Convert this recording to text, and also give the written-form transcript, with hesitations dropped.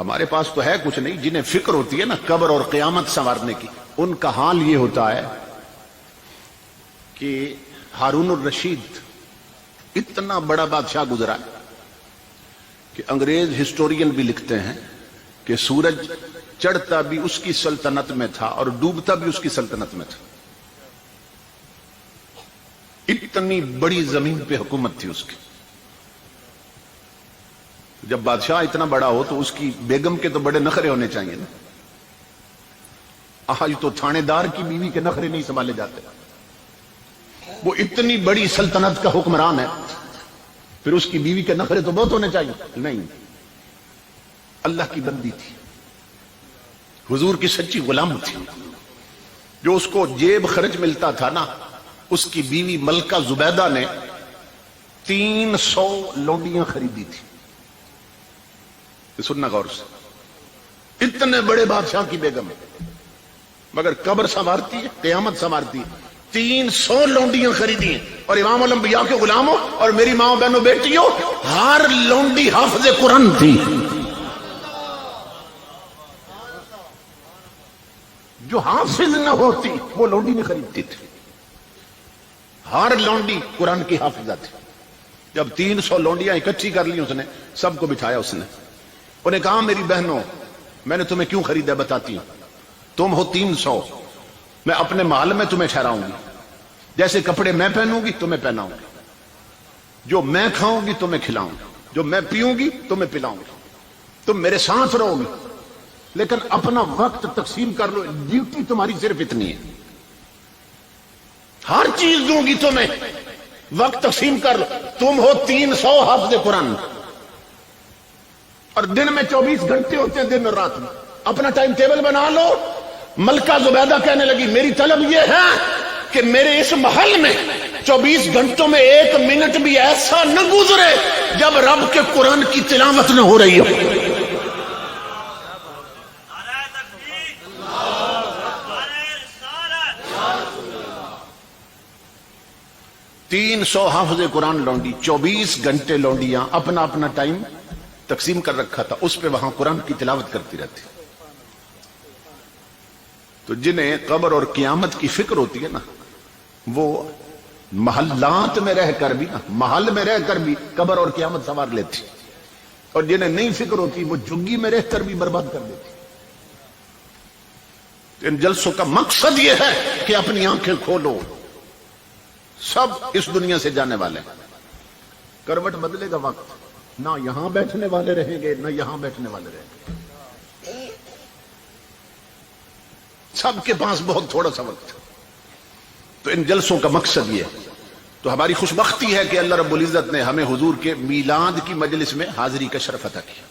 ہمارے پاس تو ہے کچھ نہیں. جنہیں فکر ہوتی ہے نا قبر اور قیامت سنوارنے کی، ان کا حال یہ ہوتا ہے کہ ہارون الرشید اتنا بڑا بادشاہ گزرا کہ انگریز ہسٹورین بھی لکھتے ہیں کہ سورج چڑھتا بھی اس کی سلطنت میں تھا اور ڈوبتا بھی اس کی سلطنت میں تھا. اتنی بڑی زمین پہ حکومت تھی اس کی. جب بادشاہ اتنا بڑا ہو تو اس کی بیگم کے تو بڑے نخرے ہونے چاہیے نا. آج تو تھانے دار کی بیوی کے نخرے نہیں سنبھالے جاتے. وہ اتنی بڑی سلطنت کا حکمران ہے، پھر اس کی بیوی کے نخرے تو بہت ہونے چاہیے. نہیں، اللہ کی بندی تھی، حضور کی سچی غلام تھی. جو اس کو جیب خرچ ملتا تھا نا، اس کی بیوی ملکہ زبیدہ نے 300 لونڈیاں خریدی تھی. سننا غور سے، اتنے بڑے بادشاہ کی بیگم ہے مگر قبر سنوارتی ہے، قیامت سنوارتی ہے. 300 لونڈیاں خریدی ہیں. اور امام الانبیاء کے غلاموں اور میری ماں بہنوں بیٹیوں، ہر لونڈی حافظ قرآن تھی. جو حافظ نہ ہوتی وہ لونڈی نہیں خریدتی تھی. ہر لونڈی قرآن کی حافظہ تھی. جب 300 لونڈیاں اکٹھی کر لی اس نے، سب کو بٹھایا اس نے. انہیں کہا میری بہنوں، میں نے تمہیں کیوں خریدا بتاتی ہوں. تم ہو 300، میں اپنے محل میں تمہیں ٹھہراؤں گی. جیسے کپڑے میں پہنوں گی تمہیں پہناؤں گی، جو میں کھاؤں گی تمہیں کھلاؤں گی، جو میں پیوں گی تمہیں پلاؤں گی. تم میرے ساتھ رہو گی لیکن اپنا وقت تقسیم کر لو. ڈیوٹی تمہاری صرف اتنی ہے. ہر چیز دوں گی تمہیں، وقت تقسیم کر لو. تم ہو 300 حافظ قرآن اور دن میں 24 گھنٹے ہوتے ہیں، دن اور رات میں. اپنا ٹائم ٹیبل بنا لو. ملکہ زبیدہ کہنے لگی میری طلب یہ ہے کہ میرے اس محل میں 24 گھنٹوں میں 1 منٹ بھی ایسا نہ گزرے جب رب کے قرآن کی تلاوت نہ ہو رہی ہو. 300 حافظ قرآن لونڈی، 24 گھنٹے لونڈیاں، اپنا اپنا ٹائم تقسیم کر رکھا تھا. اس پہ وہاں قرآن کی تلاوت کرتی رہتی. تو جنہیں قبر اور قیامت کی فکر ہوتی ہے نا، وہ محلات میں رہ کر بھی، محل میں رہ کر بھی قبر اور قیامت سنوار لیتی. اور جنہیں نہیں فکر ہوتی وہ جھگی میں رہ کر بھی برباد کر دیتی. ان جلسوں کا مقصد یہ ہے کہ اپنی آنکھیں کھولو. سب اس دنیا سے جانے والے ہیں. کروٹ بدلے گا وقت، نہ یہاں بیٹھنے والے رہیں گے نہ یہاں بیٹھنے والے رہیں گے. سب کے پاس بہت تھوڑا سا وقت. تو ان جلسوں کا مقصد یہ ہے. تو ہماری خوش بختی ہے کہ اللہ رب العزت نے ہمیں حضور کے میلاد کی مجلس میں حاضری کا شرف عطا کیا.